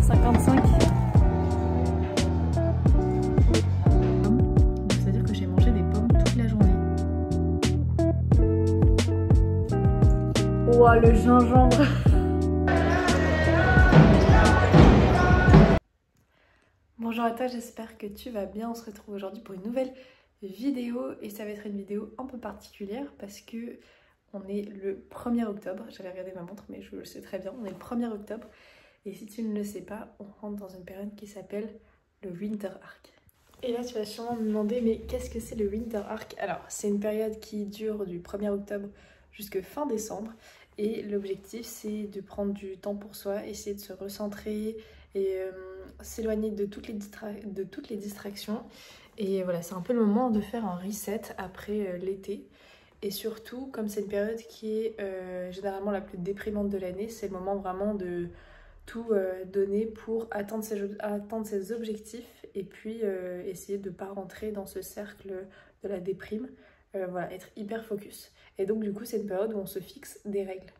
6h55. Donc ça veut dire que j'ai mangé des pommes toute la journée. Ouah, le gingembre. Bonjour à toi, j'espère que tu vas bien. On se retrouve aujourd'hui pour une nouvelle vidéo et ça va être une vidéo un peu particulière parce que on est le 1er octobre. J'avais regardé ma montre mais je le sais très bien, on est le 1er octobre et si tu ne le sais pas, on rentre dans une période qui s'appelle le Winter Arc. Et là tu vas sûrement me demander mais qu'est-ce que c'est le Winter Arc? Alors c'est une période qui dure du 1er octobre jusqu'à fin décembre et l'objectif c'est de prendre du temps pour soi, essayer de se recentrer et s'éloigner de toutes les distractions. Et voilà, c'est un peu le moment de faire un reset après l'été. Et surtout, comme c'est une période qui est généralement la plus déprimante de l'année, c'est le moment vraiment de tout donner pour atteindre ses objectifs et puis essayer de ne pas rentrer dans ce cercle de la déprime. Voilà, être hyper focus. Et donc du coup, c'est une période où on se fixe des règles.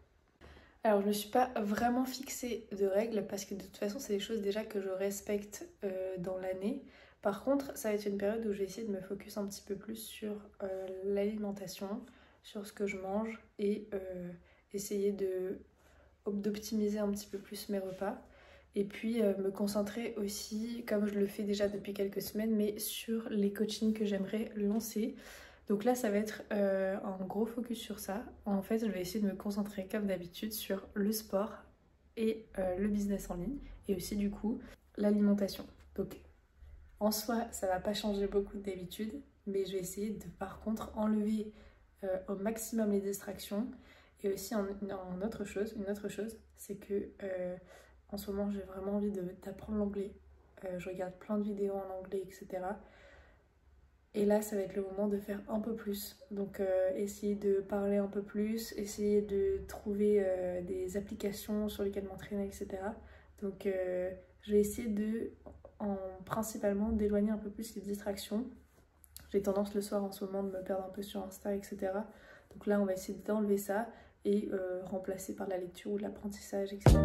Alors je ne me suis pas vraiment fixée de règles parce que de toute façon c'est des choses déjà que je respecte dans l'année. Par contre ça va être une période où je vais essayer de me focus un petit peu plus sur l'alimentation, sur ce que je mange et essayer d'optimiser un petit peu plus mes repas. Et puis me concentrer aussi, comme je le fais déjà depuis quelques semaines, mais sur les coachings que j'aimerais lancer. Donc là, ça va être un gros focus sur ça. En fait, je vais essayer de me concentrer comme d'habitude sur le sport et le business en ligne. Et aussi du coup, l'alimentation. Donc en soi, ça va pas changer beaucoup d'habitude. Mais je vais essayer de par contre enlever au maximum les distractions. Et aussi une autre chose, c'est que en ce moment, j'ai vraiment envie d'apprendre l'anglais. Je regarde plein de vidéos en anglais, etc. Et là, ça va être le moment de faire un peu plus. Donc, essayer de parler un peu plus, essayer de trouver des applications sur lesquelles m'entraîner, etc. Donc, je vais essayer principalement d'éloigner un peu plus les distractions. J'ai tendance le soir en ce moment de me perdre un peu sur Insta, etc. Donc là, on va essayer d'enlever ça et remplacer par la lecture ou l'apprentissage, etc.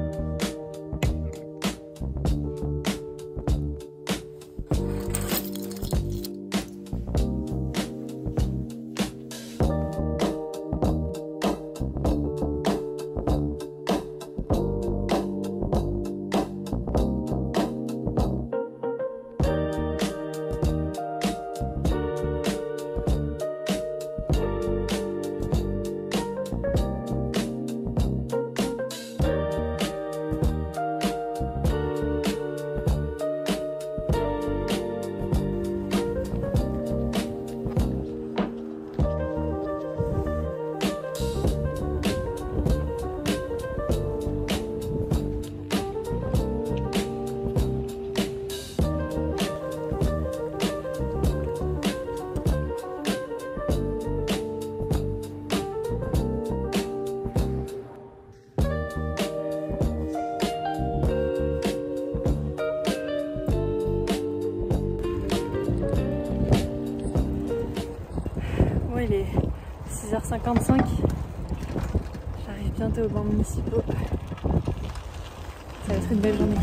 Il est 6h55, j'arrive bientôt aux bancs municipaux, ça va être une belle journée.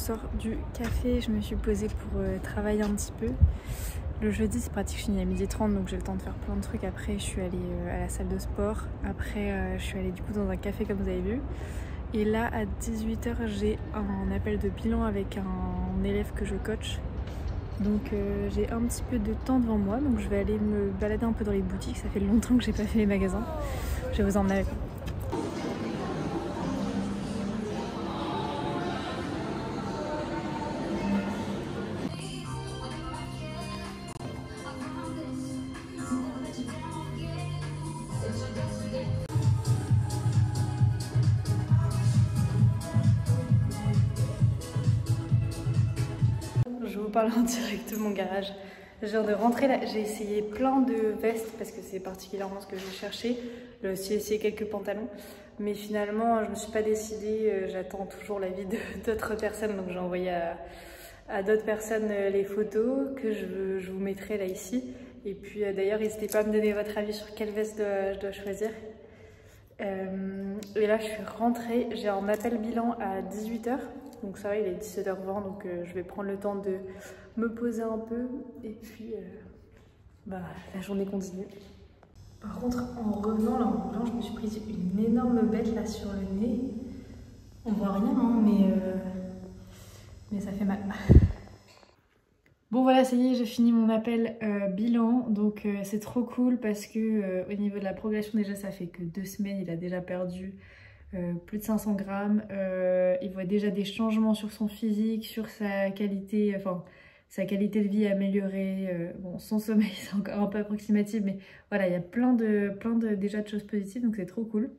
sors du café, je me suis posée pour travailler un petit peu. Le jeudi c'est pratique, je finis à 12h30 donc j'ai le temps de faire plein de trucs. Après je suis allée à la salle de sport, après je suis allée du coup dans un café comme vous avez vu. Et là à 18h j'ai un appel de bilan avec un élève que je coach. Donc j'ai un petit peu de temps devant moi, donc je vais aller me balader un peu dans les boutiques. Ça fait longtemps que j'ai pas fait les magasins. Je vais vous emmener avec moi. Je vais vous parler en direct de mon garage. Je viens de rentrer là, j'ai essayé plein de vestes parce que c'est particulièrement ce que j'ai cherché. J'ai aussi essayé quelques pantalons, mais finalement je ne me suis pas décidée. J'attends toujours l'avis d'autres personnes, donc j'ai envoyé à d'autres personnes les photos que je vous mettrai là ici. Et puis d'ailleurs n'hésitez pas à me donner votre avis sur quelle veste je dois choisir. Et là je suis rentrée, j'ai un appel bilan à 18h. Donc ça va, il est 17h20, donc je vais prendre le temps de me poser un peu et puis la journée continue. Par contre, en revenant là, en roulant, je me suis prise une énorme bête là sur le nez. On voit rien, hein, mais ça fait mal. Bon voilà, ça y est, j'ai fini mon appel bilan, donc c'est trop cool parce que au niveau de la progression déjà, ça fait que 2 semaines, il a déjà perdu plus de 500 grammes, il voit déjà des changements sur son physique, sur sa qualité, sa qualité de vie améliorée. Bon, son sommeil c'est encore un peu approximatif, mais voilà, il y a plein de déjà de choses positives, donc c'est trop cool.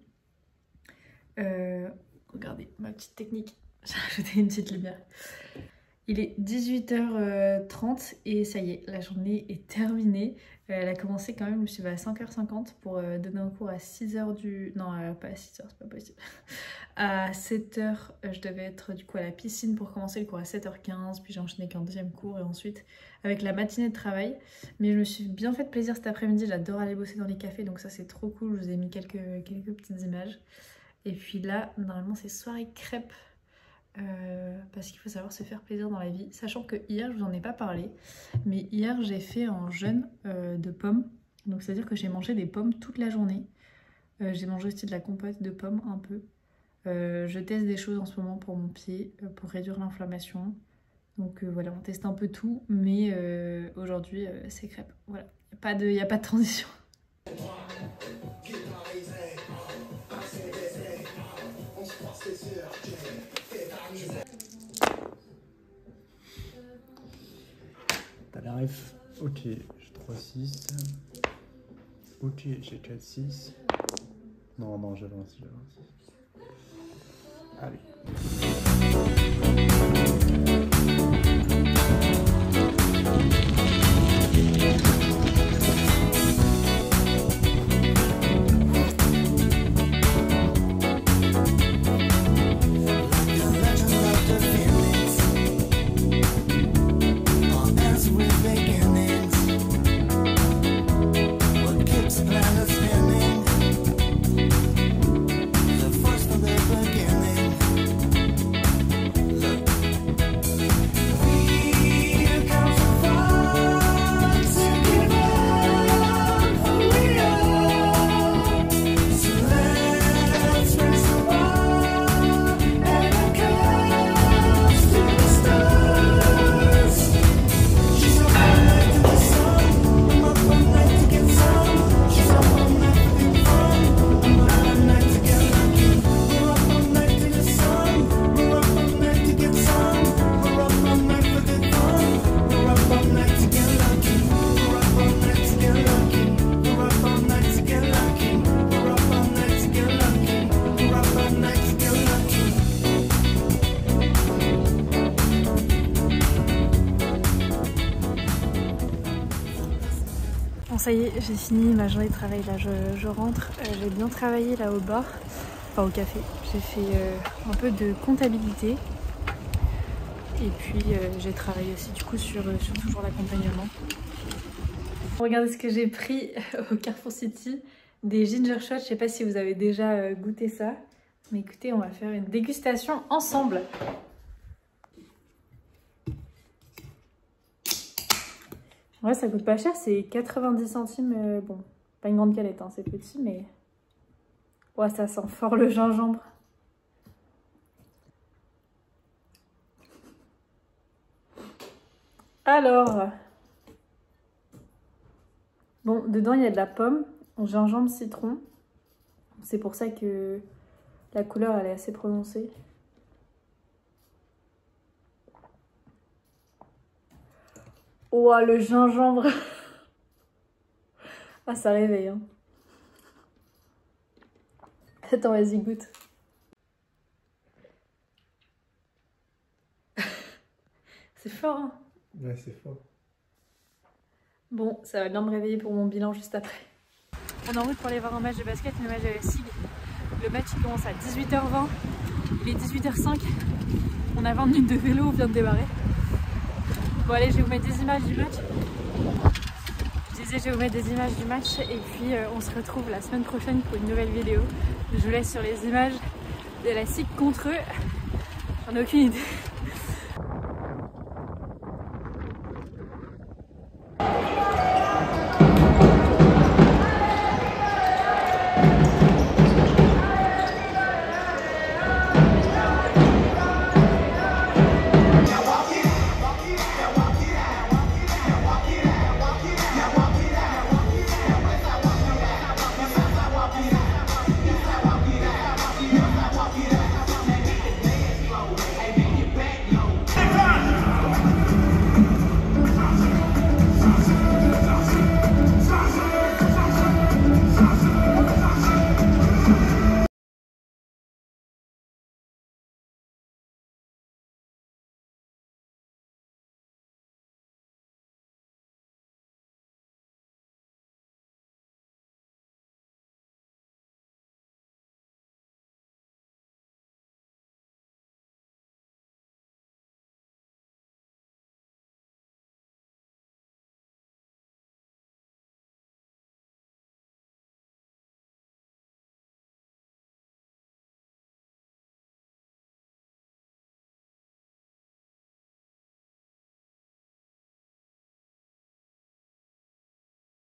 Regardez ma petite technique, j'ai rajouté une petite lumière. Il est 18h30 et ça y est, la journée est terminée. Elle a commencé quand même, je me suis levée à 5h50 pour donner un cours à 6h du... Non, pas à 6h, c'est pas possible. À 7h, je devais être du coup à la piscine pour commencer le cours à 7h15, puis j'ai enchaîné avec un deuxième cours et ensuite avec la matinée de travail. Mais je me suis bien fait plaisir cet après-midi, j'adore aller bosser dans les cafés, donc ça c'est trop cool. Je vous ai mis quelques petites images. Et puis là, normalement c'est soirée crêpes. Parce qu'il faut savoir se faire plaisir dans la vie, sachant que hier je vous en ai pas parlé, mais hier j'ai fait un jeûne de pommes, donc c'est à dire que j'ai mangé des pommes toute la journée. J'ai mangé aussi de la compote de pommes un peu. Je teste des choses en ce moment pour mon pied, pour réduire l'inflammation, donc voilà, on teste un peu tout, mais aujourd'hui c'est crêpes, voilà, il n'y a pas de transition. T'as la ref. Ok, j'ai 3-6. Ok, j'ai 4-6. Non, j'avais un 6, Allez. Ça y est, j'ai fini ma journée de travail là, je rentre, j'ai bien travaillé là au bar, enfin au café, j'ai fait un peu de comptabilité et puis j'ai travaillé aussi du coup sur toujours l'accompagnement. Regardez ce que j'ai pris au Carrefour City, des ginger shots, je sais pas si vous avez déjà goûté ça, mais écoutez, on va faire une dégustation ensemble. Ouais, ça coûte pas cher, c'est 90 centimes. Bon, pas une grande galette, hein, c'est petit, mais... Ouais, ça sent fort le gingembre. Alors... Bon, dedans, il y a de la pomme, gingembre, citron. C'est pour ça que la couleur, elle est assez prononcée. Oh, le gingembre. Ah, ça réveille, hein. Attends, vas-y, goûte. C'est fort, hein. Ouais, c'est fort. Bon, ça va bien me réveiller pour mon bilan juste après. On est en route pour aller voir un match de basket, le match de la SIG. Le match il commence à 18h20, il est 18h05. On a 20 minutes de vélo, on vient de démarrer. Bon allez, je vais vous mettre des images du match. Je disais, je vais vous mettre des images du match et puis on se retrouve la semaine prochaine pour une nouvelle vidéo. Je vous laisse sur les images de la SIG contre eux. J'en ai aucune idée.